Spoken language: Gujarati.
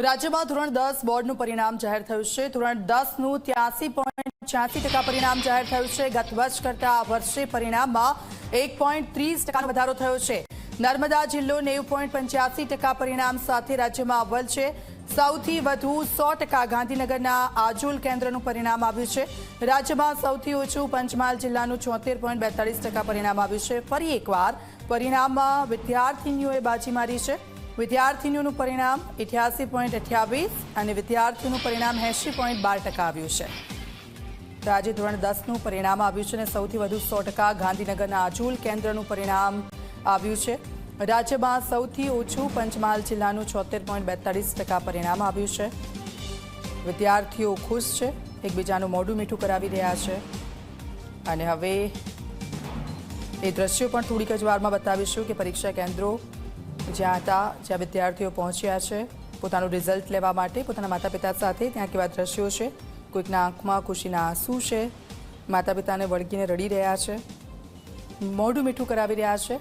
રાજ્યમાં ધોરણ 10 બોર્ડનું પરિણામ જાહેર થયું છે। ધોરણ 10નું 83.86% પરિણામ જાહેર થયું છે। ગત વર્ષ કરતા આ વર્ષે પરિણામમાં 1.30% વધારો થયો છે। નર્મદા જિલ્લો 90.85% પરિણામ સાથે રાજ્યમાં અવ્વલ છે। સૌથી વધુ 100% ગાંધીનગરના આજોલ કેન્દ્રનું પરિણામ આવ્યું છે। રાજ્યમાં સૌથી ઓછું પંચમહાલ જિલ્લાનું 74.42% પરિણામ આવ્યું છે। ફરી એકવાર પરિણામમાં વિદ્યાર્થીનીઓએ બાજી મારી છે। વિદ્યાર્થીનીઓનું પરિણામ 88.28 અને વિદ્યાર્થીઓનું પરિણામ 80.12% આવ્યું છે। તો આજે ધોરણ 10નું પરિણામ આવ્યું છે અને સૌથી વધુ 100% ગાંધીનગરના આજોલ કેન્દ્રનું પરિણામ આવ્યું છે। રાજ્યમાં સૌથી ઓછું પંચમહાલ જિલ્લાનું 74.42% પરિણામ આવ્યું છે। વિદ્યાર્થીઓ ખુશ છે, એકબીજાનું મોઢું મીઠું કરાવી રહ્યા છે અને હવે એ દ્રશ્યો પણ થોડીક જ વારમાં બતાવીશું કે પરીક્ષા કેન્દ્રો જ્યાં હતા, જ્યાં વિદ્યાર્થીઓ પહોંચ્યા છે પોતાનું રિઝલ્ટ લેવા માટે પોતાના માતા પિતા સાથે, ત્યાં કેવા દ્રશ્યો છે। કોઈકના આંખમાં ખુશીના આંસુ છે, માતા પિતાને વળગીને રડી રહ્યા છે, મોઢું મીઠું કરાવી રહ્યા છે।